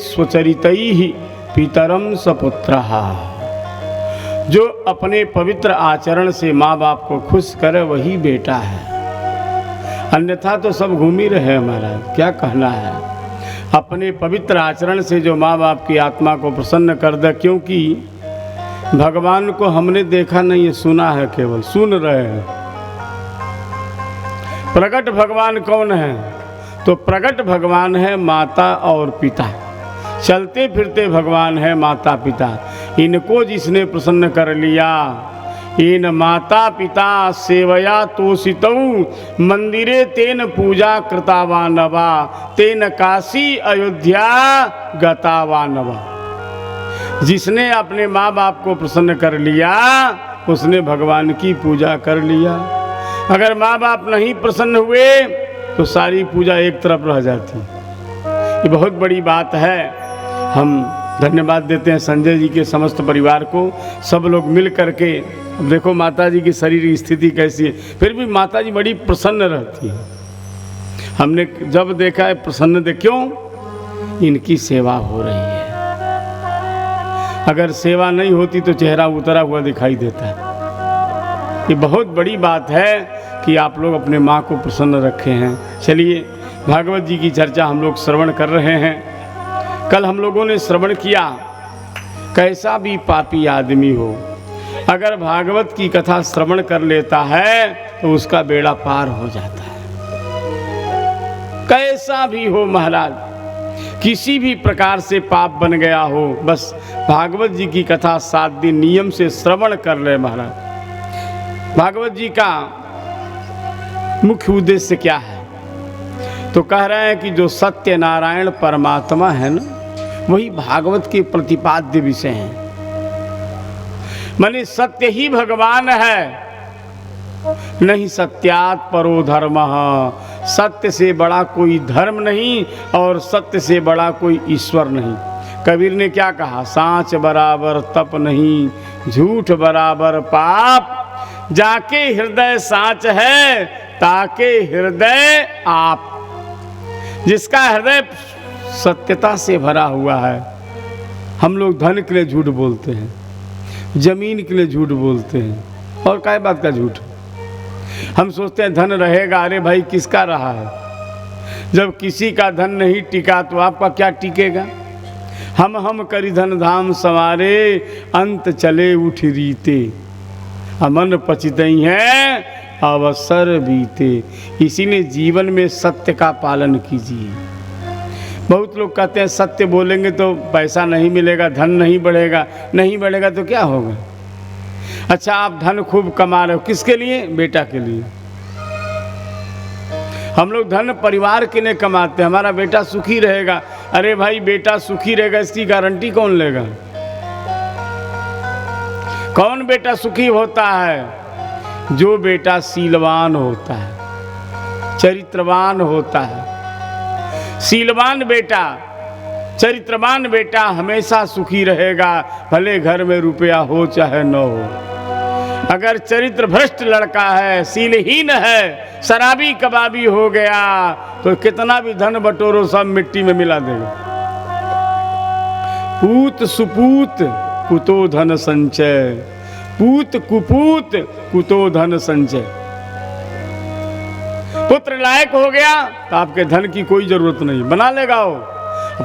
स्वचरितैः पितरम सपुत्रः। जो अपने पवित्र आचरण से माँ बाप को खुश करे वही बेटा है, अन्यथा तो सब घूम ही रहे हमारा। क्या कहना है, अपने पवित्र आचरण से जो माँ बाप की आत्मा को प्रसन्न कर दे, क्योंकि भगवान को हमने देखा नहीं है, सुना है, केवल सुन रहे हैं। प्रकट भगवान कौन है? तो प्रकट भगवान है माता और पिता, चलते फिरते भगवान है माता पिता। इनको जिसने प्रसन्न कर लिया, इन माता पिता सेवया तोषितौ मंदिरे तेन पूजा कृतावानवा तेन काशी अयोध्या गतावानवा। जिसने अपने माँ बाप को प्रसन्न कर लिया उसने भगवान की पूजा कर लिया। अगर माँ बाप नहीं प्रसन्न हुए तो सारी पूजा एक तरफ रह जाती। ये बहुत बड़ी बात है। हम धन्यवाद देते हैं संजय जी के समस्त परिवार को, सब लोग मिल करके। अब देखो माता जी की शरीर की स्थिति कैसी है, फिर भी माता जी बड़ी प्रसन्न रहती है। हमने जब देखा है प्रसन्न दे, क्यों? इनकी सेवा हो रही है। अगर सेवा नहीं होती तो चेहरा उतरा हुआ दिखाई देता है। ये बहुत बड़ी बात है कि आप लोग अपने माँ को प्रसन्न रखे हैं। चलिए भागवत जी की चर्चा हम लोग श्रवण कर रहे हैं। कल हम लोगों ने श्रवण किया, कैसा भी पापी आदमी हो अगर भागवत की कथा श्रवण कर लेता है तो उसका बेड़ा पार हो जाता है। कैसा भी हो महाराज, किसी भी प्रकार से पाप बन गया हो, बस भागवत जी की कथा 7 दिन नियम से श्रवण कर ले महाराज। भागवत जी का मुख्य उद्देश्य क्या है? तो कह रहे हैं कि जो सत्यनारायण परमात्मा है ना, वही भागवत के प्रतिपाद्य विषय हैं। माने सत्य ही भगवान है, नहीं सत्यात् परो धर्मः। सत्य से बड़ा कोई धर्म नहीं और सत्य से बड़ा कोई ईश्वर नहीं। कबीर ने क्या कहा? सांच बराबर तप नहीं, झूठ बराबर पाप, जाके हृदय सांच है ताके हृदय आप। जिसका हृदय सत्यता से भरा हुआ है। हम लोग धन के लिए झूठ बोलते हैं, जमीन के लिए झूठ बोलते हैं, और काय बात का झूठ? हम सोचते हैं धन रहेगा। अरे भाई किसका रहा है? जब किसी का धन नहीं टिका तो आपका क्या टिकेगा? हम करी धन धाम संवारे, अंत चले उठ रीते, अमन पचितई है अवसर बीते। इसीलिए जीवन में सत्य का पालन कीजिए। बहुत लोग कहते हैं सत्य बोलेंगे तो पैसा नहीं मिलेगा, धन नहीं बढ़ेगा। नहीं बढ़ेगा तो क्या होगा? अच्छा आप धन खूब कमा रहे हो, किसके लिए? बेटा के लिए। हम लोग धन परिवार के लिए कमाते हैं, हमारा बेटा सुखी रहेगा। अरे भाई बेटा सुखी रहेगा इसकी गारंटी कौन लेगा? कौन बेटा सुखी होता है? जो बेटा शीलवान होता है, चरित्रवान होता है। शीलवान बेटा, चरित्रवान बेटा हमेशा सुखी रहेगा, भले घर में रुपया हो चाहे न हो। अगर चरित्र भ्रष्ट लड़का है, शीलहीन है, शराबी कबाबी हो गया तो कितना भी धन बटोरो सब मिट्टी में मिला देगा। पूत सुपूत कुतो धन संचय, पूत कुपूत कुतो धन संचय। पुत्र लायक हो गया तो आपके धन की कोई जरूरत नहीं, बना लेगा वो।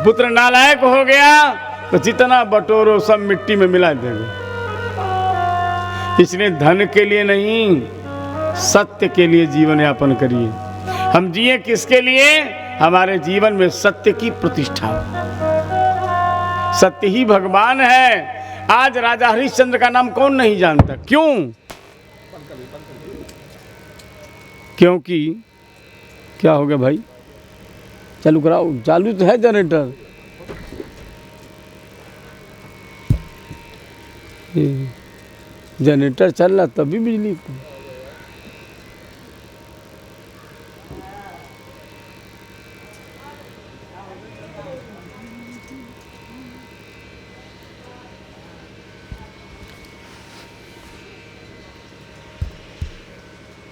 पुत्र नालायक हो गया तो जितना बटोरो सब मिट्टी में मिला देगा। इसलिए धन के लिए नहीं, सत्य के लिए जीवन यापन करिए। हम जिए किसके लिए? हमारे जीवन में सत्य की प्रतिष्ठा। सत्य ही भगवान है। आज राजा हरिश्चंद्र का नाम कौन नहीं जानता? क्यों? क्योंकि क्या हो गया भाई? चालू कराओ, चालू तो है जनरेटर। जनरेटर चल रहा तभी बिजली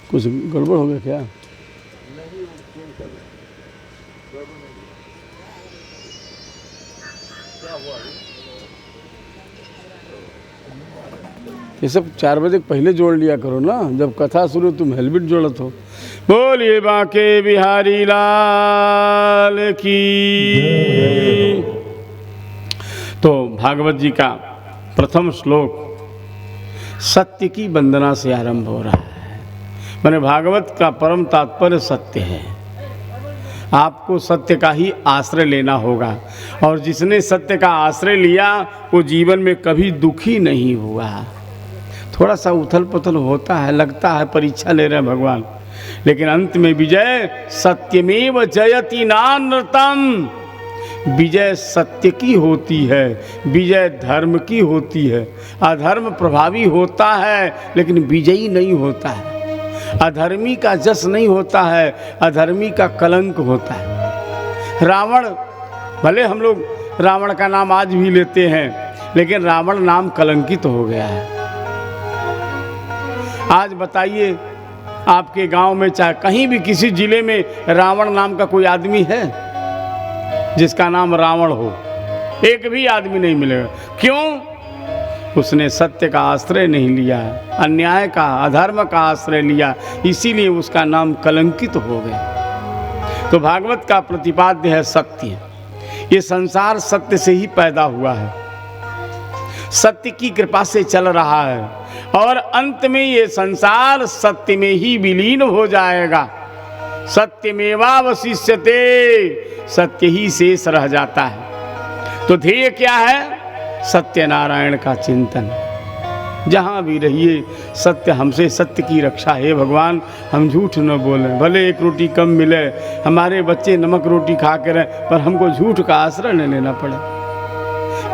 कुछ गड़बड़ हो गया क्या? ये सब 4 बजे पहले जोड़ लिया करो ना, जब कथा शुरू तुम हेलमेट जोड़त हो। बोलिए बांके बिहारी लाल की। तो भागवत जी का प्रथम श्लोक सत्य की वंदना से आरंभ हो रहा है। मैंने भागवत का परम तात्पर्य सत्य है। आपको सत्य का ही आश्रय लेना होगा, और जिसने सत्य का आश्रय लिया वो जीवन में कभी दुखी नहीं हुआ। थोड़ा सा उथल पुथल होता है, लगता है परीक्षा ले रहे हैं भगवान, लेकिन अंत में विजय सत्यमेव जयति नानृतम। विजय सत्य की होती है, विजय धर्म की होती है। अधर्म प्रभावी होता है लेकिन विजयी नहीं होता है। अधर्मी का जस नहीं होता है, अधर्मी का कलंक होता है। रावण, भले हम लोग रावण का नाम आज भी लेते हैं, लेकिन रावण नाम कलंकित हो गया है। आज बताइए आपके गांव में चाहे कहीं भी किसी जिले में रावण नाम का कोई आदमी है जिसका नाम रावण हो? एक भी आदमी नहीं मिलेगा। क्यों? उसने सत्य का आश्रय नहीं लिया, अन्याय का, अधर्म का आश्रय लिया, इसीलिए उसका नाम कलंकित हो गया। तो भागवत का प्रतिपाद्य है सत्य। ये संसार सत्य से ही पैदा हुआ है, सत्य की कृपा से चल रहा है, और अंत में ये संसार सत्य में ही विलीन हो जाएगा। सत्यमेवावशिष्यते, सत्य ही शेष रह जाता है। तो ध्येय क्या है? सत्यनारायण का चिंतन। जहाँ भी रहिए सत्य, हमसे सत्य की रक्षा है भगवान। हम झूठ न बोलें, भले एक रोटी कम मिले, हमारे बच्चे नमक रोटी खा के रहें, पर हमको झूठ का आश्रय न लेना पड़े।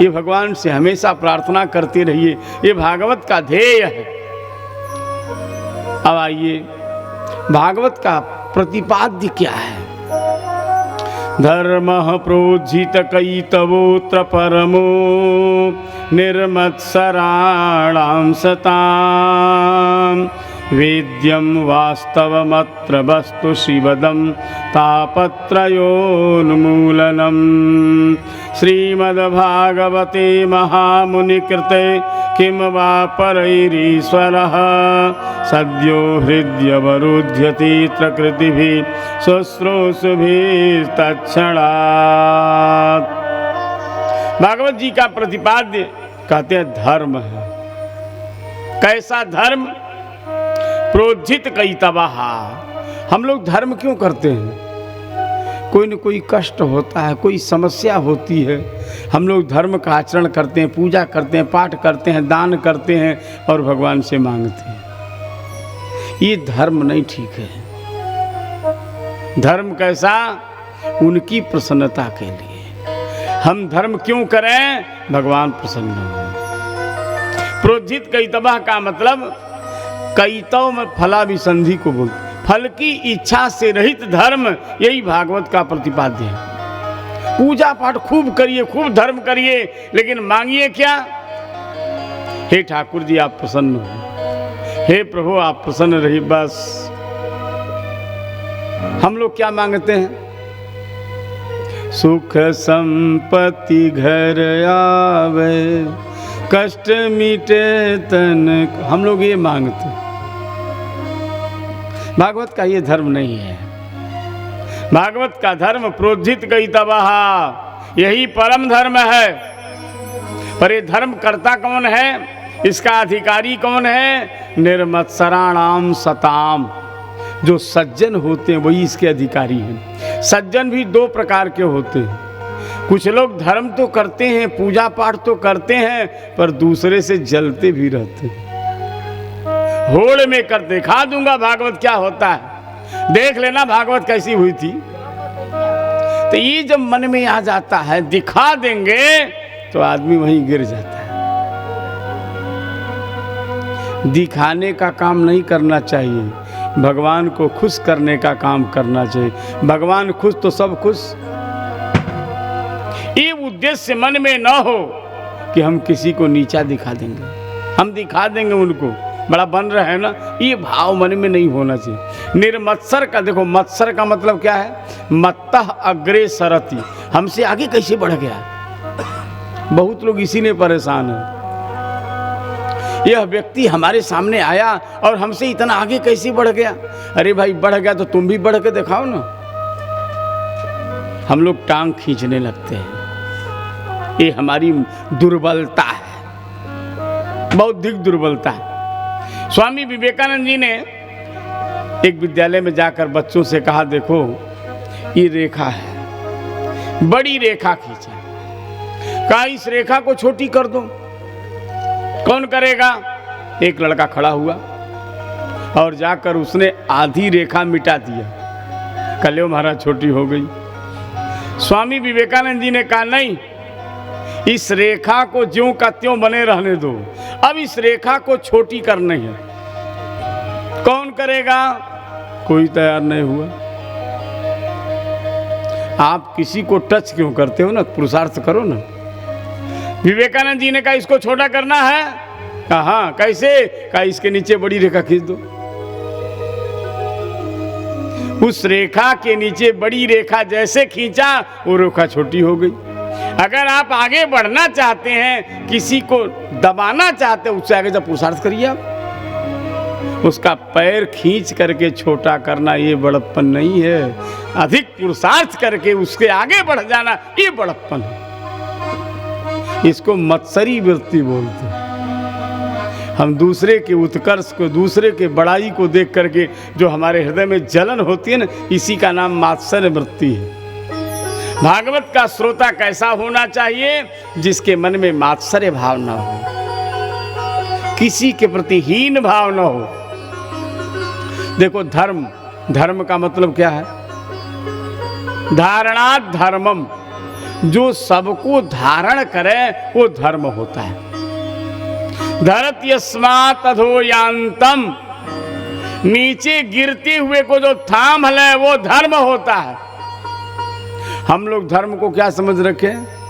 ये भगवान से हमेशा प्रार्थना करते रहिए। ये भागवत का ध्येय है। अब आइए, भागवत का प्रतिपाद्य क्या है? धर्मः प्रोज्झित कैतवोऽत्र परमो निर्मत्सराणां सतां वेद्यं वास्तवमत्र वस्तु शिवदं तापत्रयोन्मूलनम्। श्रीमद्भागवते महामुनिकृते किं वा परैरीश्वरः सद्यो हृद्यवरुध्यते प्रकृतिभिः शुश्रूषुभिस्तत्क्षणात्। भागवत जी का प्रतिपाद्य कहते हैं धर्म है। कैसा धर्म? प्रोज्झित कैतवः। हम लोग धर्म क्यों करते हैं? कोई न कोई कष्ट होता है, कोई समस्या होती है, हम लोग धर्म का आचरण करते हैं, पूजा करते हैं, पाठ करते हैं, दान करते हैं और भगवान से मांगते हैं। ये धर्म नहीं ठीक है। धर्म कैसा? उनकी प्रसन्नता के लिए। हम धर्म क्यों करें? भगवान प्रसन्न हो। प्रोज्झित कैतवः का मतलब, कैतव में फलाभिसंधि को बोलते, फल की इच्छा से रहित धर्म, यही भागवत का प्रतिपाद्य है। पूजा पाठ खूब करिए, खूब धर्म करिए, लेकिन मांगिए क्या? हे ठाकुर जी आप प्रसन्न हो, हे प्रभु आप प्रसन्न रहिए, बस। हम लोग क्या मांगते हैं? सुख संपत्ति घर आवे, कष्ट मिटे तन, हम लोग ये मांगते हैं। भागवत का ये धर्म नहीं है। भागवत का धर्म प्रोज्झित कैतवः, यही परम धर्म है। पर ये धर्म करता कौन है? इसका अधिकारी कौन है? निर्मत्सराणाम सताम। जो सज्जन होते हैं वही इसके अधिकारी हैं। सज्जन भी 2 प्रकार के होते हैं। कुछ लोग धर्म तो करते हैं, पूजा पाठ तो करते हैं, पर दूसरे से जलते भी रहते हैं। होड़ में कर दिखा दूंगा भागवत क्या होता है, देख लेना भागवत कैसी हुई थी। तो ये जब मन में आ जाता है, दिखा देंगे, तो आदमी वहीं गिर जाता है। दिखाने का काम नहीं करना चाहिए, भगवान को खुश करने का काम करना चाहिए। भगवान खुश तो सब खुश। ये उद्देश्य मन में न हो कि हम किसी को नीचा दिखा देंगे, हम दिखा देंगे उनको बड़ा बन रहा है ना, ये भाव मन में नहीं होना चाहिए। निर्मत्सर का देखो, मत्सर का मतलब क्या है? मत्तः अग्रे सरति, हमसे आगे कैसे बढ़ गया। बहुत लोग इसी में परेशान हैं। यह व्यक्ति हमारे सामने आया और हमसे इतना आगे कैसे बढ़ गया? अरे भाई बढ़ गया तो तुम भी बढ़ के दिखाओ ना। हम लोग टांग खींचने लगते हैं, ये हमारी दुर्बलता है, बौद्धिक दुर्बलता है। स्वामी विवेकानंद जी ने एक विद्यालय में जाकर बच्चों से कहा, देखो ये रेखा है, बड़ी रेखा खींचा, कहा इस रेखा को छोटी कर दो। कौन करेगा? एक लड़का खड़ा हुआ और जाकर उसने आधी रेखा मिटा दिया। कल महाराज छोटी हो गई। स्वामी विवेकानंद जी ने कहा नहीं, इस रेखा को ज्यों का त्यों बने रहने दो, अब इस रेखा को छोटी करनी है। कौन करेगा? कोई तैयार नहीं हुआ। आप किसी को टच क्यों करते हो ना, पुरुषार्थ करो ना। विवेकानंद जी ने कहा इसको छोटा करना है। कहा हाँ, कैसे? कहा इसके नीचे बड़ी रेखा खींच दो। उस रेखा के नीचे बड़ी रेखा जैसे खींचा, वो रेखा छोटी हो गई। अगर आप आगे बढ़ना चाहते हैं, किसी को दबाना चाहते हैं, उससे आगे जब पुरुषार्थ करिए। आप उसका पैर खींच करके छोटा करना ये बड़प्पन नहीं है। अधिक पुरुषार्थ करके उसके आगे बढ़ जाना ये बड़प्पन है। इसको मत्सरी वृत्ति बोलते हैं। हम दूसरे के उत्कर्ष को, दूसरे के बड़ाई को देख करके जो हमारे हृदय में जलन होती है ना, इसी का नाम मात्सर्य वृत्ति है। भागवत का श्रोता कैसा होना चाहिए? जिसके मन में मात्सर्य भाव न हो, किसी के प्रति हीन भाव न हो। देखो धर्म, धर्म का मतलब क्या है? धारणात् धर्मम, जो सबको धारण करे वो धर्म होता है। धरत्यस्मात् अधोयान्तम, नीचे गिरते हुए को जो थाम ले वो धर्म होता है। हम लोग धर्म को क्या समझ रखे?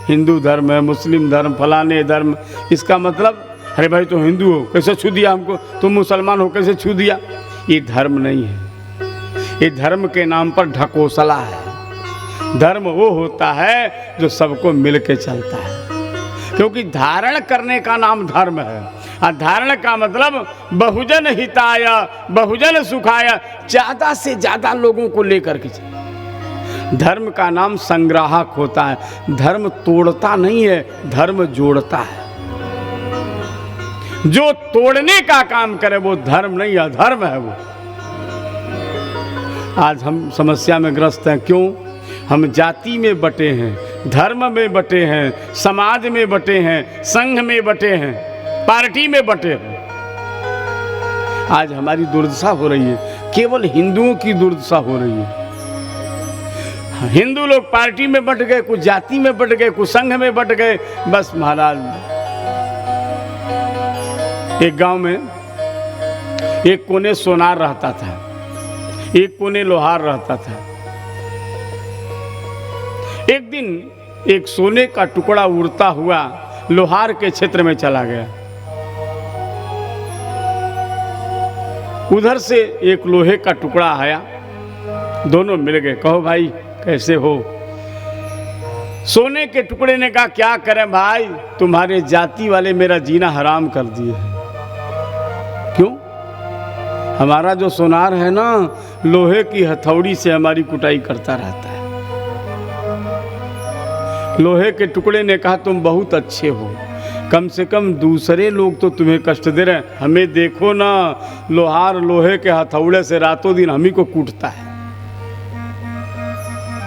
हिंदू धर्म है, मुस्लिम धर्म, फलाने धर्म। इसका मतलब अरे भाई तुम हिंदू हो कैसे छू दिया हमको, तुम मुसलमान हो कैसे छू दिया। ये धर्म नहीं है, ये धर्म के नाम पर ढकोसला है। धर्म वो होता है जो सबको मिल के चलता है, क्योंकि धारण करने का नाम धर्म है। और धारण का मतलब बहुजन हिताय बहुजन सुखाय, ज्यादा से ज्यादा लोगों को लेकर के चलना। धर्म का नाम संग्राहक होता है। धर्म तोड़ता नहीं है, धर्म जोड़ता है। जो तोड़ने का काम करे वो धर्म नहीं, अधर्म है वो। आज हम समस्या में ग्रस्त हैं। क्यों? हम जाति में बटे हैं, धर्म में बटे हैं, समाज में बटे हैं, संघ में बटे हैं, पार्टी में बटे हैं। आज हमारी दुर्दशा हो रही है, केवल हिंदुओं की दुर्दशा हो रही है। हिंदू लोग पार्टी में बट गए, कुछ जाति में बट गए, कुछ संघ में बट गए। बस महाराज, एक गांव में एक कोने सोनार रहता था, एक कोने लोहार रहता था। एक दिन एक सोने का टुकड़ा उड़ता हुआ लोहार के क्षेत्र में चला गया। उधर से एक लोहे का टुकड़ा आया, दोनों मिल गए। कहो भाई कैसे हो? सोने के टुकड़े ने कहा क्या करें भाई, तुम्हारे जाति वाले मेरा जीना हराम कर दिए। क्यों? हमारा जो सोनार है ना, लोहे की हथौड़ी से हमारी कुटाई करता रहता है। लोहे के टुकड़े ने कहा तुम बहुत अच्छे हो, कम से कम दूसरे लोग तो तुम्हें कष्ट दे रहे हैं, हमें देखो ना, लोहार लोहे के हथौड़े से रातों दिन हम ही को कूटता है।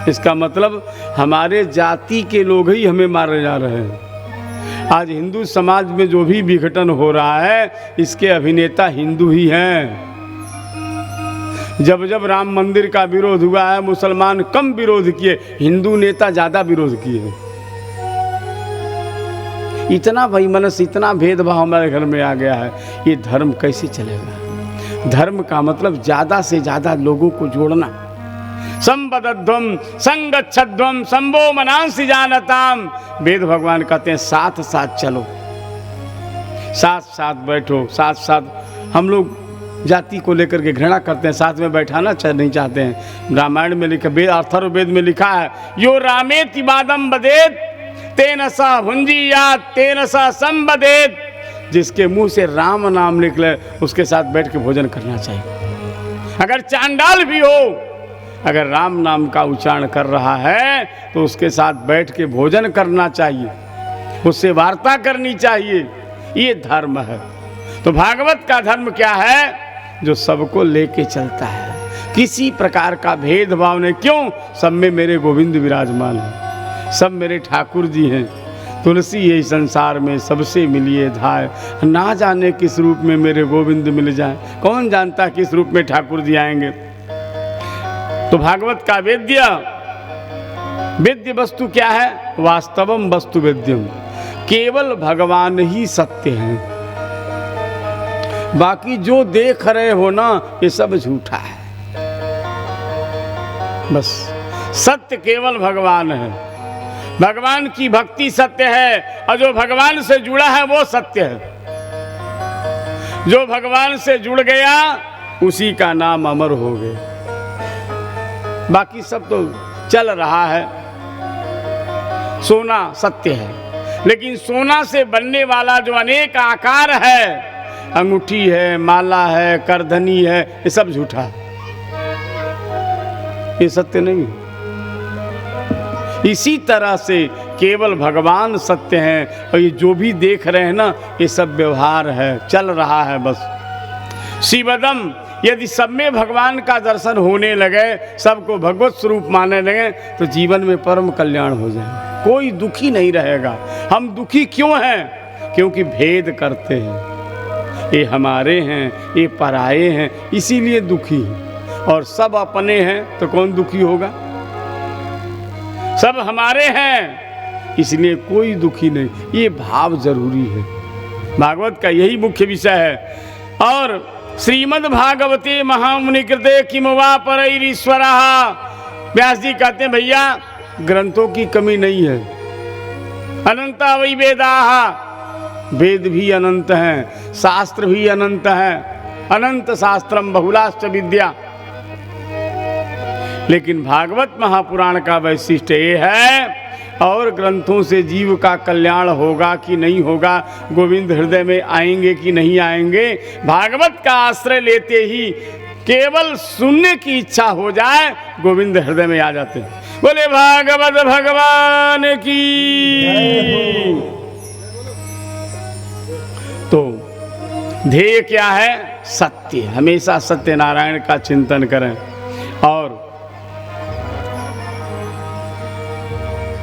इसका मतलब हमारे जाति के लोग ही हमें मारे जा रहे हैं। आज हिंदू समाज में जो भी विघटन हो रहा है, इसके अभिनेता हिंदू ही हैं। जब जब राम मंदिर का विरोध हुआ है, मुसलमान कम विरोध किए, हिंदू नेता ज्यादा विरोध किए। इतना वैमनस्य, इतना भेदभाव हमारे घर में आ गया है। ये धर्म कैसे चलेगा? धर्म का मतलब ज्यादा से ज्यादा लोगों को जोड़ना। संबद्धध्वम संगच्छध्वम संभो मनांसि जानताम। वेद भगवान कहते हैं साथ साथ चलो, साथ साथ बैठो, साथ साथ। हम लोग जाति को लेकर के घृणा करते हैं, साथ में बैठाना नहीं चाहते हैं। रामायण में लिखा, अथर्ववेद में लिखा है, यो रामेति वादम वदेत तेन स भुंजीयात तेन स संबदेत। जिसके मुंह से राम नाम निकले उसके साथ बैठ के भोजन करना चाहिए। अगर चांडाल भी हो, अगर राम नाम का उच्चारण कर रहा है तो उसके साथ बैठ के भोजन करना चाहिए, उससे वार्ता करनी चाहिए। ये धर्म है। तो भागवत का धर्म क्या है? जो सबको लेके चलता है, किसी प्रकार का भेदभाव नहीं। क्यों? सब में मेरे गोविंद विराजमान हैं, सब मेरे ठाकुर जी हैं। तुलसी ये संसार में सबसे मिलिए धाय, ना जाने किस रूप में मेरे गोविंद मिल जाए। कौन जानता किस रूप में ठाकुर जी आएंगे। तो भागवत का वेद्य वस्तु क्या है? वास्तवम वस्तु वेद्यम, केवल भगवान ही सत्य हैं। बाकी जो देख रहे हो ना, ये सब झूठा है। बस सत्य केवल भगवान है। भगवान की भक्ति सत्य है, और जो भगवान से जुड़ा है वो सत्य है। जो भगवान से जुड़ गया उसी का नाम अमर हो गया। बाकी सब तो चल रहा है। सोना सत्य है, लेकिन सोना से बनने वाला जो अनेक आकार है, अंगूठी है, माला है, करधनी है, ये सब झूठा है, ये सत्य नहीं है। इसी तरह से केवल भगवान सत्य हैं, और ये जो भी देख रहे हैं ना, ये सब व्यवहार है, चल रहा है बस। शिवदम, यदि सब में भगवान का दर्शन होने लगे, सबको भगवत स्वरूप मानने लगे, तो जीवन में परम कल्याण हो जाए। कोई दुखी नहीं रहेगा। हम दुखी क्यों हैं? क्योंकि भेद करते हैं। ये हमारे हैं, ये पराये हैं, इसीलिए दुखी हैं। और सब अपने हैं तो कौन दुखी होगा? सब हमारे हैं, इसलिए कोई दुखी नहीं। ये भाव जरूरी है। भागवत का यही मुख्य विषय है। और श्रीमद् भागवते महामुनि कृते किम वा परैरीश्वरः। व्यास जी कहते हैं, भैया ग्रंथों की कमी नहीं है। अनंता वै वेदाः, वेद भी अनंत हैं, शास्त्र भी अनंत हैं। अनंत शास्त्रम बहुलाश्च विद्या। लेकिन भागवत महापुराण का वैशिष्ट्य ये है, और ग्रंथों से जीव का कल्याण होगा कि नहीं होगा, गोविंद हृदय में आएंगे कि नहीं आएंगे, भागवत का आश्रय लेते ही केवल सुनने की इच्छा हो जाए, गोविंद हृदय में आ जाते हैं। बोले भागवत भगवान की। तो ध्येय क्या है? सत्य। हमेशा सत्यनारायण का चिंतन करें। और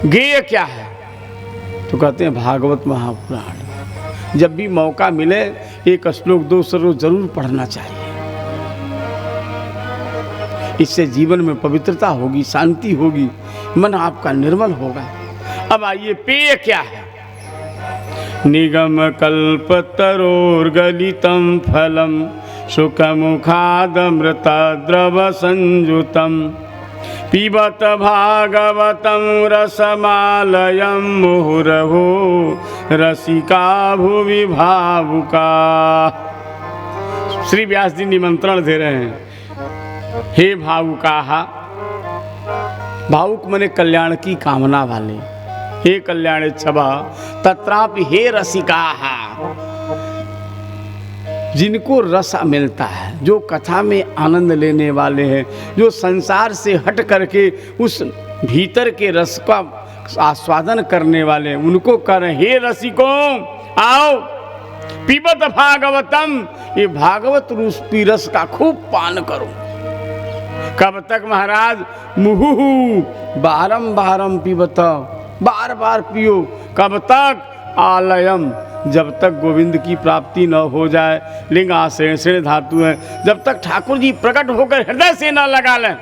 गेय क्या है? तो कहते हैं भागवत महापुराण। जब भी मौका मिले एक श्लोक 2 श्लोक जरूर पढ़ना चाहिए। इससे जीवन में पवित्रता होगी, शांति होगी, मन आपका निर्मल होगा। अब आइए, पेय क्या है? निगम कल्प तरोर्गलितं फलम सुखमुखादमृत द्रव संयुतम पिबत भागवतं रसमालयं मुहुरहो रसिका भुवि भावुका। श्री व्यास जी निमंत्रण दे रहे हैं। हे भावुकाः, भावुक मने कल्याण की कामना वाले। हे कल्याण छबा तत्रापि हे रसिकाः, जिनको रस मिलता है, जो कथा में आनंद लेने वाले हैं, जो संसार से हट करके उस भीतर के रस का आस्वादन करने वाले, उनको करें हे रसिकों आओ पिबत भागवतम, ये भागवत रूपी रस का खूब पान करो। कब तक महाराज? मुहुहु बारम पिबत, बार बार पियो। कब तक? आलयम, जब तक गोविंद की प्राप्ति न हो जाए। लिंग आश्रय धातु है, जब तक ठाकुर जी प्रकट होकर हृदय से न लगा लें।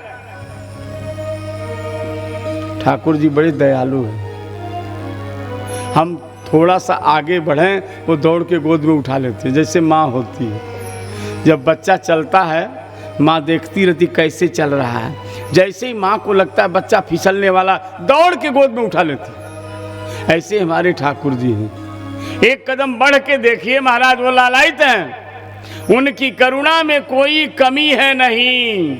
ठाकुर जी बड़े दयालु हैं। हम थोड़ा सा आगे बढ़ें, वो दौड़ के गोद में उठा लेते हैं, जैसे माँ होती है। जब बच्चा चलता है, माँ देखती रहती कैसे चल रहा है। जैसे ही माँ को लगता है बच्चा फिसलने वाला, दौड़ के गोद में उठा लेती है। ऐसे हमारे ठाकुर जी हैं। एक कदम बढ़ के देखिए महाराज, वो लालायित हैं। उनकी करुणा में कोई कमी है नहीं,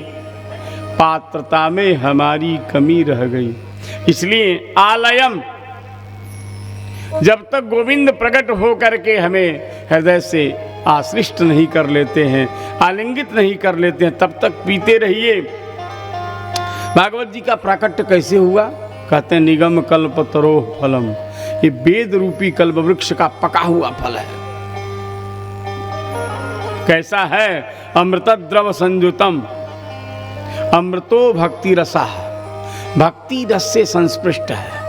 पात्रता में हमारी कमी रह गई। इसलिए आलयम, जब तक गोविंद प्रकट हो करके हमें हृदय से आश्लिष्ट नहीं कर लेते हैं, आलिंगित नहीं कर लेते हैं, तब तक पीते रहिए। भागवत जी का प्राकट्य कैसे हुआ? कहते हैं निगम कल्पतरोः फलम, ये वेद रूपी कल्प वृक्ष का पका हुआ फल है। कैसा है? अमृत द्रव संयुतम, अमृतो भक्ति रसा, भक्ति रस से संस्पृष्ट है।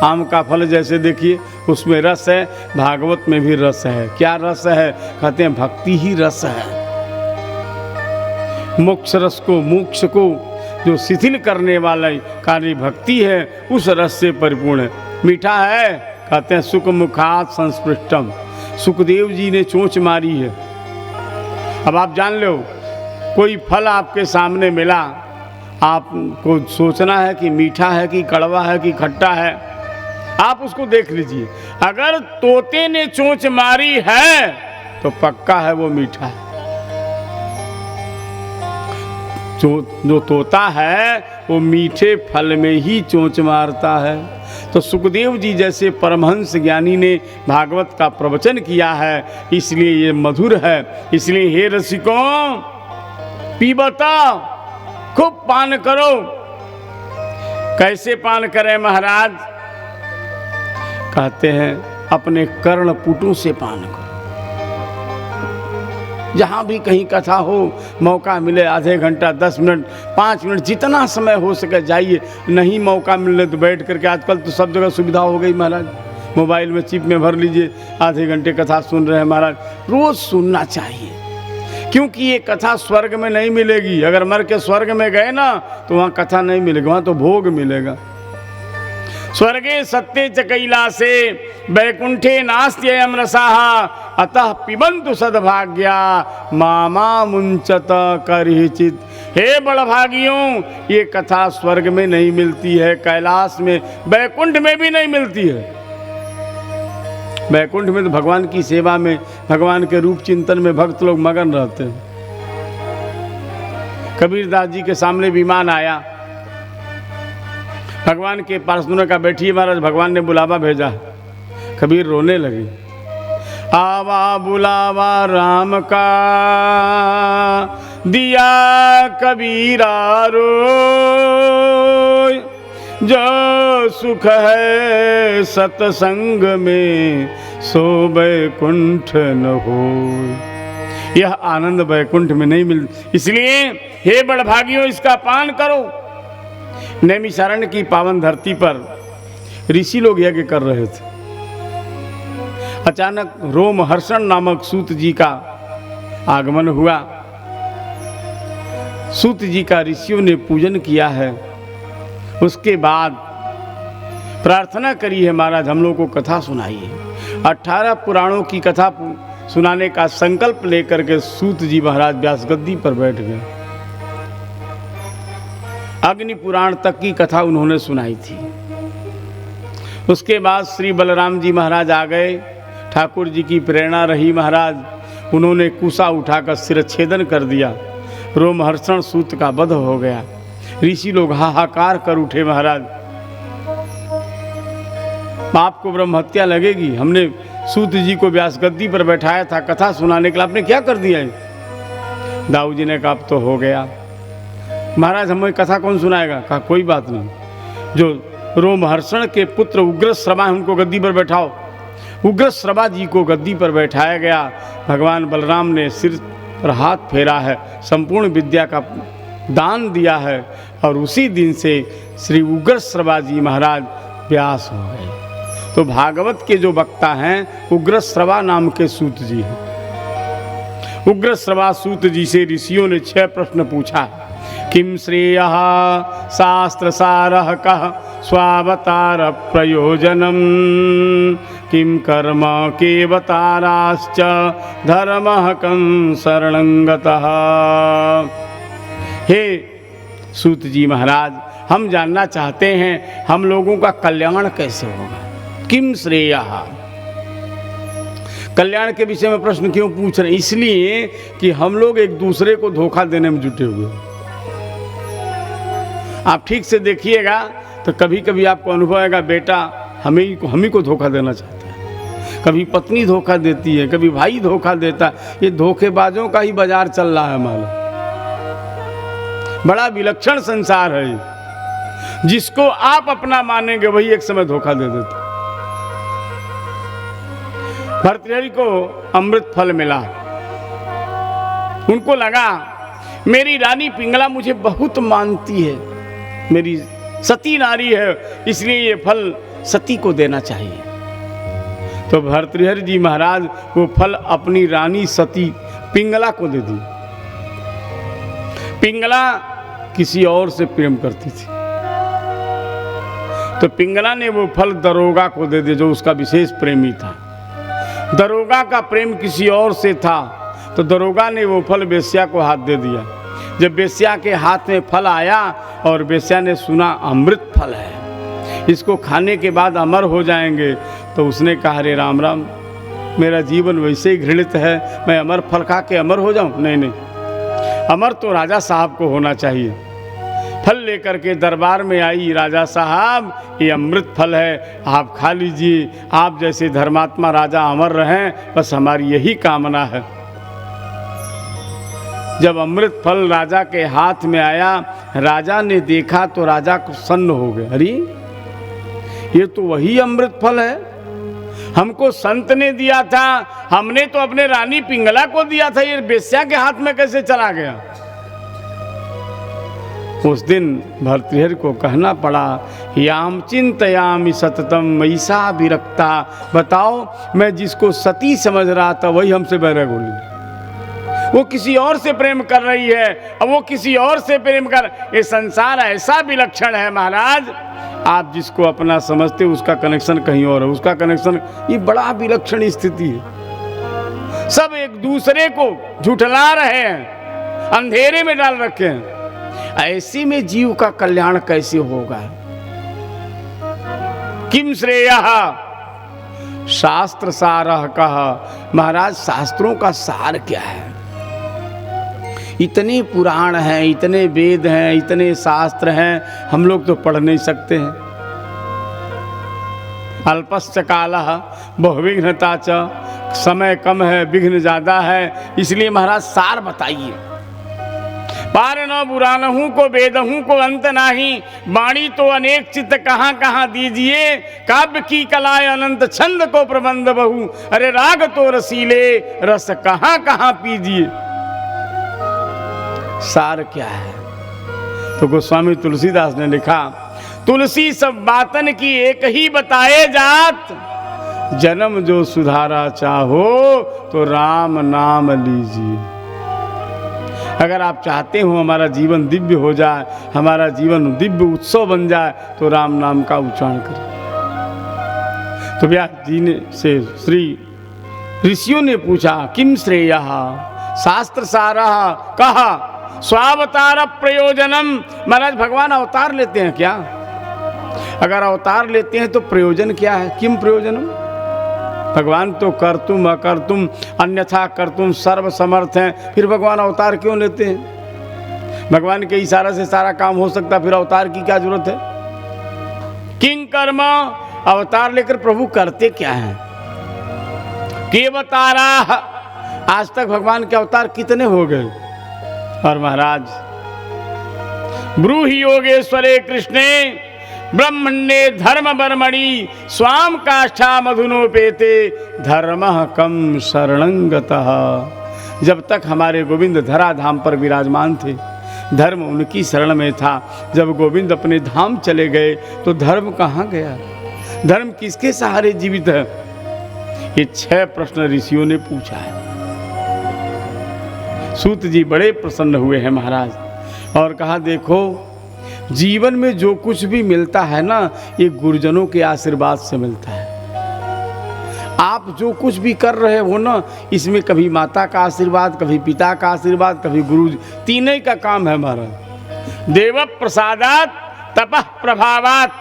आम का फल जैसे देखिए उसमें रस है, भागवत में भी रस है। क्या रस है? कहते हैं भक्ति ही रस है। मोक्ष रस को, मोक्ष को जो शिथिल करने वाला कार्य भक्ति है, उस रस से परिपूर्ण है। मीठा है, कहते हैं सुख मुखात संस्पृष्टम, सुखदेव जी ने चोंच मारी है। अब आप जान लो, कोई फल आपके सामने मिला, आपको सोचना है कि मीठा है कि कड़वा है कि खट्टा है। आप उसको देख लीजिए, अगर तोते ने चोंच मारी है तो पक्का है वो मीठा है। जो तोता है वो मीठे फल में ही चोंच मारता है। तो सुखदेव जी जैसे परमहंस ज्ञानी ने भागवत का प्रवचन किया है, इसलिए ये मधुर है। इसलिए हे रसिकों, पीबता, खूब पान करो। कैसे पान करें महाराज? कहते हैं अपने कर्णपुटों से पान करो। जहाँ भी कहीं कथा हो, मौका मिले, आधे घंटा, 10 मिनट, 5 मिनट, जितना समय हो सके जाइए। नहीं मौका मिले तो बैठ करके, आजकल तो सब जगह सुविधा हो गई महाराज, मोबाइल में चिप में भर लीजिए, आधे घंटे कथा सुन रहे हैं महाराज। रोज सुनना चाहिए, क्योंकि ये कथा स्वर्ग में नहीं मिलेगी। अगर मर के स्वर्ग में गए ना तो वहाँ कथा नहीं मिलेगी, वहाँ तो भोग मिलेगा। स्वर्गे सत्ये च कैलासे वैकुंठे नास्त्ययं रसः अतः पिबन्तु सद्भाग्या मामा मुंचत करहिचित। हे बड़भागियों, ये कथा स्वर्ग में नहीं मिलती है, कैलाश में, वैकुंठ में भी नहीं मिलती है। वैकुंठ में तो भगवान की सेवा में, भगवान के रूप चिंतन में भक्त लोग मगन रहते हैं। कबीरदास जी के सामने विमान आया, भगवान के पास उन्होंने कहा बैठिए महाराज, भगवान ने बुलावा भेजा। कबीर रोने लगे। आवा बुलावा राम का दिया कबीरा रोय, जो सुख है सतसंग में सो वैकुंठ न हो। यह आनंद वैकुंठ में नहीं मिल, इसलिए हे बड़भागियों इसका पान करो। नैमिषारण्य की पावन धरती पर ऋषि लोग यज्ञ कर रहे थे। अचानक रोमहर्षण नामक सूत जी का आगमन हुआ। सूत जी का ऋषियों ने पूजन किया है। उसके बाद प्रार्थना करी है, महाराज हम लोग को कथा सुनाइए। 18 पुराणों की कथा सुनाने का संकल्प लेकर के सूत जी महाराज व्यास गद्दी पर बैठ गए। अग्नि पुराण तक की कथा उन्होंने सुनाई थी। उसके बाद श्री बलराम जी महाराज आ गए। ठाकुर जी की प्रेरणा रही महाराज, उन्होंने कुसा उठाकर सिरच्छेदन कर दिया। रोमहर्षण सूत का वध हो गया। ऋषि लोग हाहाकार कर उठे, महाराज आपको ब्रह्म हत्या लगेगी, हमने सूत जी को व्यास गद्दी पर बैठाया था कथा सुनाने के लिए, आपने क्या कर दिया है? दाऊ जी ने कहा अब तो हो गया महाराज, हमें कथा कौन सुनाएगा? कहा कोई बात नहीं, जो रोमहर्षण के पुत्र उग्रश्रवा उनको गद्दी पर बैठाओ। उग्रश्रवा जी को गद्दी पर बैठाया गया। भगवान बलराम ने सिर पर हाथ फेरा है, संपूर्ण विद्या का दान दिया है, और उसी दिन से श्री उग्रश्रवा जी महाराज व्यास हो गए। तो भागवत के जो वक्ता हैं उग्रश्रवा नाम के सूत जी हैं। उग्रश्रवा सूत जी से ऋषियों ने 6 प्रश्न पूछा। किम श्रेयः शास्त्र सारः कः स्वावतार प्रयोजनम, किम कर्म केवताराश्च धर्मः कं शरणं गतः। हे सूत जी महाराज, हम जानना चाहते हैं हम लोगों का कल्याण कैसे होगा। किम श्रेयः, कल्याण के विषय में प्रश्न क्यों पूछ रहे हैं? इसलिए कि हम लोग एक दूसरे को धोखा देने में जुटे हुए हैं। आप ठीक से देखिएगा तो कभी कभी आपको अनुभव आएगा, बेटा हम ही को धोखा देना चाहता है। कभी पत्नी धोखा देती है, कभी भाई धोखा देता है। ये धोखेबाजों का ही बाजार चल रहा है हमारा। बड़ा विलक्षण संसार है। जिसको आप अपना मानेंगे वही एक समय धोखा दे देता। भर्तृहरि को अमृत फल मिला। उनको लगा मेरी रानी पिंगला मुझे बहुत मानती है, मेरी सती नारी है, इसलिए ये फल सती को देना चाहिए। तो भर्तृहरि जी महाराज वो फल अपनी रानी सती पिंगला को दे दी। पिंगला किसी और से प्रेम करती थी, तो पिंगला ने वो फल दरोगा को दे दिया, जो उसका विशेष प्रेमी था। दरोगा का प्रेम किसी और से था, तो दरोगा ने वो फल बेश्या को हाथ दे दिया। जब बेश्या के हाथ में फल आया और बेश्या ने सुना अमृत फल है, इसको खाने के बाद अमर हो जाएंगे, तो उसने कहा अरे राम राम, मेरा जीवन वैसे ही घृणित है, मैं अमर फल खा के अमर हो जाऊं? नहीं नहीं, अमर तो राजा साहब को होना चाहिए। फल लेकर के दरबार में आई, राजा साहब ये अमृत फल है, आप खा लीजिए, आप जैसे धर्मात्मा राजा अमर रहें, बस हमारी यही कामना है। जब अमृत फल राजा के हाथ में आया, राजा ने देखा तो राजा को सन्न हो गए। अरे ये तो वही अमृत फल है, हमको संत ने दिया था, हमने तो अपने रानी पिंगला को दिया था, ये बेश्या के हाथ में कैसे चला गया? उस दिन भर्तृहरि को कहना पड़ा, याम चिंतयामि सततम ऐसा विरक्ता। बताओ, मैं जिसको सती समझ रहा था वही हमसे बैरग बोली। वो किसी और से प्रेम कर रही है, अब वो किसी और से प्रेम कर। ये संसार ऐसा विलक्षण है महाराज, आप जिसको अपना समझते उसका कनेक्शन कहीं और है, उसका कनेक्शन। ये बड़ा विलक्षण स्थिति है। सब एक दूसरे को झुठला रहे हैं, अंधेरे में डाल रखे हैं। ऐसे में जीव का कल्याण कैसे होगा? किम श्रेयः शास्त्र सारः कहा। महाराज, शास्त्रों का सार क्या है? इतने पुराण हैं, इतने वेद हैं, इतने शास्त्र हैं, हम लोग तो पढ़ नहीं सकते हैं। अल्पस्य कालः बहुविघ्नता च, समय कम है, विघ्न ज्यादा है, इसलिए महाराज सार बताइए। पार न बुरानहूँ को वेदहूँ को अंत नाही, वाणी तो अनेक चित्त कहाँ कहाँ दीजिए, काव्य की कलाएं अनंत छंद को प्रबंध बहु, अरे राग तो रसीले रस कहाँ कहाँ पीजिए। सार क्या है? तो गोस्वामी तुलसीदास ने लिखा, तुलसी सब बातन की एक ही बताए जात, जन्म जो सुधारा चाहो तो राम नाम लीजिए। अगर आप चाहते हो हमारा जीवन दिव्य हो जाए, हमारा जीवन दिव्य उत्सव बन जाए, तो राम नाम का उच्चारण करें। तो व्यास जी ने से श्री ऋषियों ने पूछा, किम श्रेयः शास्त्र सारः कहा स्वावतार प्रयोजनम। महाराज, भगवान अवतार लेते हैं क्या? अगर अवतार लेते हैं तो प्रयोजन क्या है? किम प्रयोजनम? भगवान तो कर्तुम अकर्तुम अन्यथा कर्तुम सर्व समर्थ हैं, फिर भगवान अवतार क्यों लेते हैं? भगवान के इशारे से सारा काम हो सकता, फिर अवतार की क्या जरूरत है? किंग कर्म, अवतार लेकर प्रभु करते क्या हैं? केवतारा, आज तक भगवान के अवतार कितने हो गए? और महाराज, ब्रूहि योगेश्वरे कृष्णे ब्रह्मण्ये धर्म बर्मणि स्वाम काष्ठा मधुनोपेते धर्मः कम शरणंगतः। जब तक हमारे गोविंद धराधाम पर विराजमान थे, धर्म उनकी शरण में था। जब गोविंद अपने धाम चले गए तो धर्म कहाँ गया? धर्म किसके सहारे जीवित है? ये 6 प्रश्न ऋषियों ने पूछा है। सूत जी बड़े प्रसन्न हुए हैं महाराज, और कहा, देखो जीवन में जो कुछ भी मिलता है ना, ये गुरुजनों के आशीर्वाद से मिलता है। आप जो कुछ भी कर रहे हो ना, इसमें कभी माता का आशीर्वाद, कभी पिता का आशीर्वाद, कभी गुरु, तीनों का काम है हमारा। देव प्रसादात तपः प्रभावात,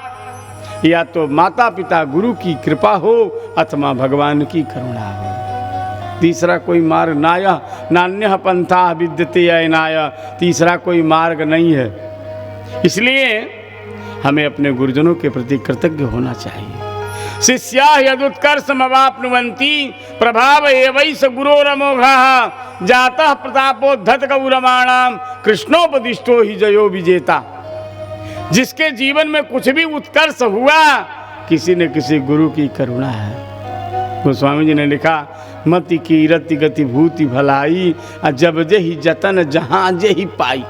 या तो माता पिता गुरु की कृपा हो अथवा भगवान की करुणा हो। तीसरा कोई मार्ग नाया नान्यः पंथा विद्यते अयनाय, तीसरा कोई मार्ग नहीं है। इसलिए हमें अपने गुरुजनों के प्रति कृतज्ञ होना चाहिए। शिष्या यदुत्कर्षमवाप्नुवन्ति प्रभाव एवैष गुरोरमोघः जातः प्रतापोद्धत गौरमाणाम कृष्णोपदिष्टो ही जयो विजेता। जिसके जीवन में कुछ भी उत्कर्ष हुआ किसी न किसी गुरु की करुणा है। गोस्वामी जी ने लिखा, मति की रति गति भूति भलाई जब जही जतन जहाँ जही पाई।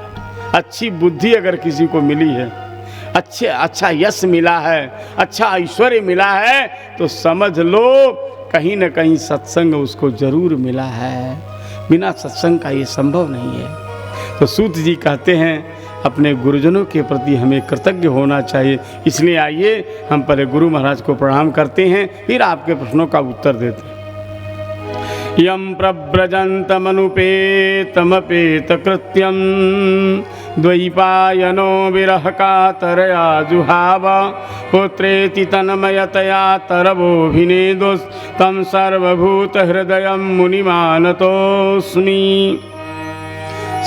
अच्छी बुद्धि अगर किसी को मिली है, अच्छा यश मिला है, अच्छा ऐश्वर्य मिला है, तो समझ लो कहीं न कहीं सत्संग उसको जरूर मिला है। बिना सत्संग का ये संभव नहीं है। तो सूत जी कहते हैं अपने गुरुजनों के प्रति हमें कृतज्ञ होना चाहिए। इसलिए आइए हम पहले गुरु महाराज को प्रणाम करते हैं, फिर आपके प्रश्नों का उत्तर देते हैं। यम प्रव्रजन्तमनुपेतमपेत कृत्यम द्वैपायनो विरह कातरया जुहाव पुत्रेति तन्मयतया तरवोभिनेदुस् तम सर्वभूत हृदयं मुनिमानतोस्मि।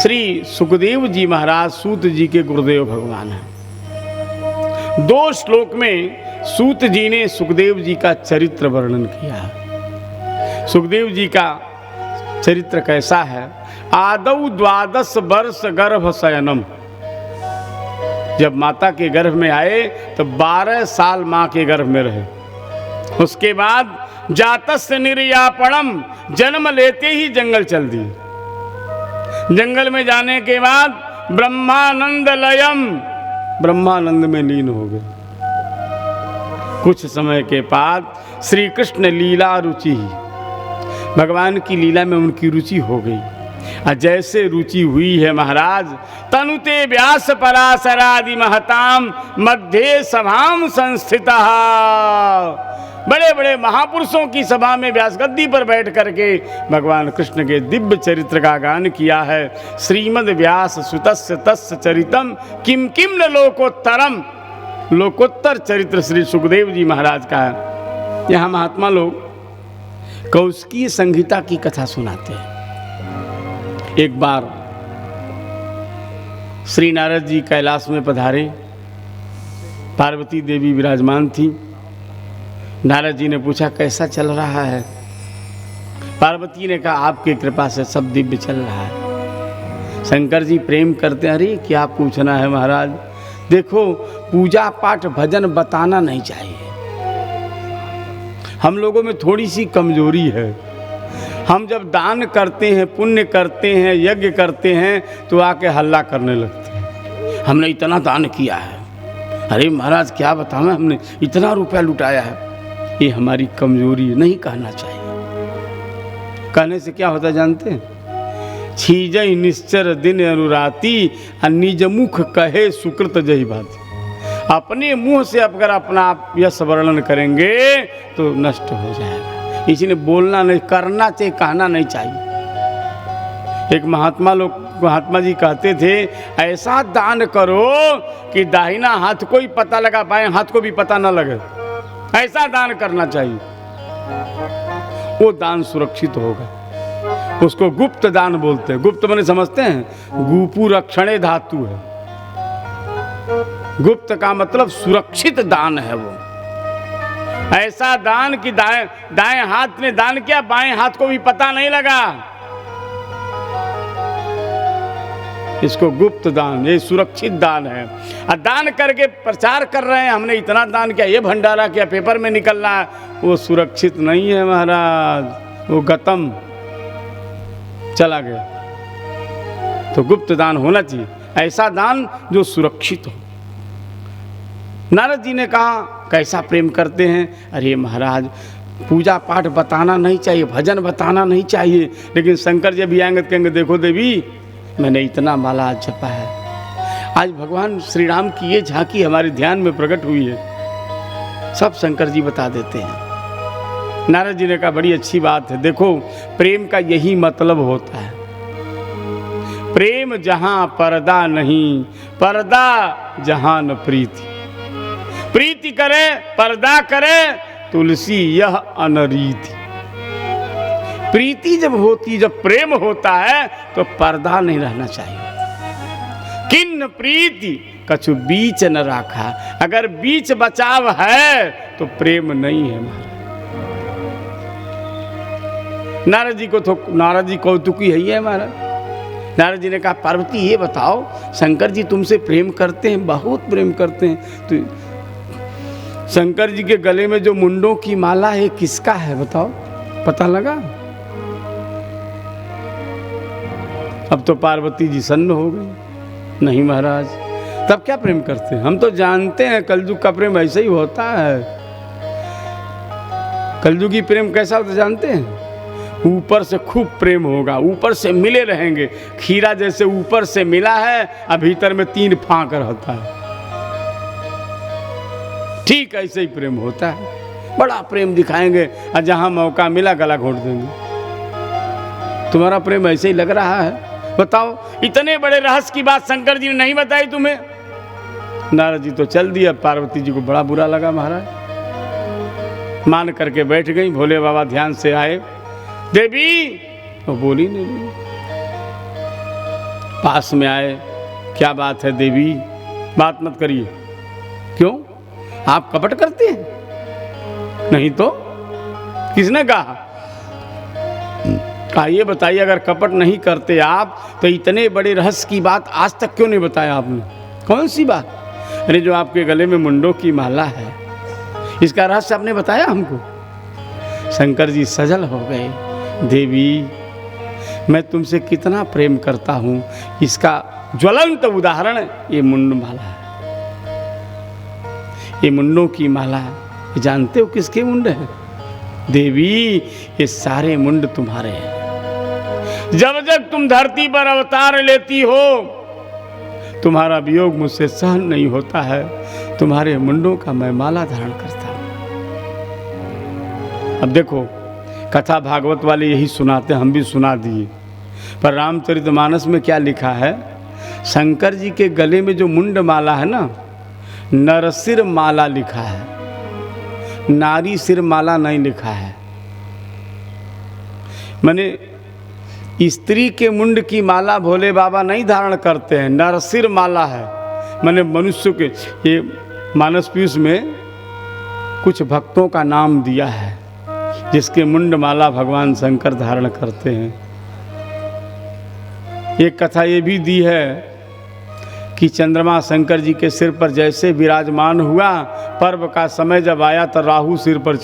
श्री सुखदेव जी महाराज सूत जी के गुरुदेव भगवान हैं। 2 श्लोक में सूत जी ने सुखदेव जी का चरित्र वर्णन किया है। सुखदेव जी का चरित्र कैसा है? आदौ 12 वर्ष गर्भ शयनम। जब माता के गर्भ में आए तो 12 साल माँ के गर्भ में रहे। उसके बाद जातस्य निर्यापणम, जन्म लेते ही जंगल चल दिए। जंगल में जाने के बाद ब्रह्मानंद लयम, ब्रह्मानंद में लीन हो गए। कुछ समय के बाद श्री कृष्ण लीला रुचि, भगवान की लीला में उनकी रुचि हो गई। और जैसे रुचि हुई है महाराज, तनुते व्यास पराशरादि महताम मध्य सभाम संस्थितः। बड़े बड़े महापुरुषों की सभा में व्यास गद्दी पर बैठ करके भगवान कृष्ण के दिव्य चरित्र का गान किया है। श्रीमद् व्यास सुतस्य तस्य चरितम किम किम न लोकोत्तरम। लोकोत्तर चरित्र श्री सुखदेव जी महाराज का है। यहाँ महात्मा लोग कौशिकी संहिता की कथा सुनाते हैं। एक बार श्री नारद जी कैलाश में पधारे, पार्वती देवी विराजमान थी। नारद जी ने पूछा कैसा चल रहा है? पार्वती ने कहा आपकी कृपा से सब दिव्य चल रहा है। शंकर जी प्रेम करते हैं। अरे क्या पूछना है महाराज, देखो पूजा पाठ भजन बताना नहीं चाहिए। हम लोगों में थोड़ी सी कमजोरी है। हम जब दान करते हैं, पुण्य करते हैं, यज्ञ करते हैं तो आके हल्ला करने लगते हैं, हमने इतना दान किया है। अरे महाराज क्या बताऊं, हमने इतना रुपया लुटाया है। ये हमारी कमजोरी नहीं कहना चाहिए। कहने से क्या होता जानते हैं? छीजई निश्चर दिन अनुराती निज मुख कहे सुकृत जही बात। अपने मुंह से अगर अपना यश वर्णन करेंगे तो नष्ट हो जाएगा। इसलिए बोलना नहीं, करना चाहिए, कहना नहीं चाहिए। एक महात्मा जी कहते थे ऐसा दान करो कि दाहिना हाथ को ही पता लगा, बाएं हाथ को भी पता न लगे। ऐसा दान करना चाहिए, वो दान सुरक्षित होगा। उसको गुप्त दान बोलते हैं। गुप्त माने समझते हैं? गुपु रक्षणे धातु है। गुप्त का मतलब सुरक्षित दान है। वो ऐसा दान कि दाएं हाथ ने दान किया, बाएं हाथ को भी पता नहीं लगा। इसको गुप्त दान, ये सुरक्षित दान है। और दान करके प्रचार कर रहे हैं हमने इतना दान किया, ये भंडारा किया, पेपर में निकल रहा है, वो सुरक्षित नहीं है महाराज, वो गतम चला गया। तो गुप्त दान होना चाहिए, ऐसा दान जो सुरक्षित हो। नारद जी ने कहा कैसा प्रेम करते हैं? अरे महाराज पूजा पाठ बताना नहीं चाहिए, भजन बताना नहीं चाहिए। लेकिन शंकर जी भी आएंगे कहेंगे देखो देवी मैंने इतना माला आज जपा है। आज भगवान श्री राम की ये झांकी हमारे ध्यान में प्रकट हुई है। सब शंकर जी बता देते हैं। नारद जी ने कहा बड़ी अच्छी बात है। देखो प्रेम का यही मतलब होता है। प्रेम जहां पर्दा नहीं, पर्दा जहां न प्रीति। प्रीति करे पर्दा करे, तुलसी यह अनरीति। प्रीति जब होती, जब प्रेम होता है तो पर्दा नहीं रहना चाहिए। किन्न प्रीति कछु बीच न राखा। अगर बीच बचाव है तो प्रेम नहीं है महाराज। नारद जी कौतुकी है ये महाराज। नारद जी ने कहा पार्वती ये बताओ, शंकर जी तुमसे प्रेम करते हैं, बहुत प्रेम करते हैं, तो शंकर जी के गले में जो मुंडों की माला है किसका है बताओ, पता लगा? अब तो पार्वती जी सन्न हो गई। नहीं महाराज, तब क्या प्रेम करते हैं? हम तो जानते हैं कलयुग का प्रेम ऐसे ही होता है। कलयुगी प्रेम कैसा होता जानते हैं? ऊपर से खूब प्रेम होगा, ऊपर से मिले रहेंगे, खीरा जैसे ऊपर से मिला है और भीतर में 3 फांक रहता है। ठीक ऐसे ही प्रेम होता है, बड़ा प्रेम दिखाएंगे और जहां मौका मिला गला घोट देंगे। तुम्हारा प्रेम ऐसे ही लग रहा है? बताओ, इतने बड़े रहस्य की बात शंकर जी ने नहीं बताई तुम्हें? नारद जी तो चल दिया। पार्वती जी को बड़ा बुरा लगा महाराज, मान करके बैठ गई। भोले बाबा ध्यान से आए, देवी, वो बोली नहीं। पास में आए, क्या बात है देवी, बात मत करिए। क्यों, आप कपट करते हैं? नहीं तो किसने कहा? ये बताइए, अगर कपट नहीं करते आप तो इतने बड़े रहस्य की बात आज तक क्यों नहीं बताया आपने? कौन सी बात? अरे जो आपके गले में मुंडों की माला है, इसका रहस्य आपने बताया हमको। शंकर जी सजल हो गए। देवी, मैं तुमसे कितना प्रेम करता हूं, इसका ज्वलंत उदाहरण ये मुंड माला है। ये मुंडों की माला, जानते हो किसके मुंड है? देवी, ये सारे मुंड तुम्हारे हैं। जब जब तुम धरती पर अवतार लेती हो, तुम्हारा वियोग मुझसे सहन नहीं होता है, तुम्हारे मुंडों का मैं माला धारण करता हूं। अब देखो, कथा भागवत वाले यही सुनाते, हम भी सुना दिए, पर रामचरितमानस में क्या लिखा है? शंकर जी के गले में जो मुंड माला है ना, नरसिर माला लिखा है, नारी सिर माला नहीं लिखा है। माने स्त्री के मुंड की माला भोले बाबा नहीं धारण करते हैं, नरसिर माला है। माने मनुष्य के, ये मानस पीयूष में कुछ भक्तों का नाम दिया है जिसके मुंड माला भगवान शंकर धारण करते हैं। एक कथा ये भी दी है कि चंद्रमा शंकर जी के सिर पर जैसे विराजमान हुआ, पर्व का समय जब आया तो राहु सिर पर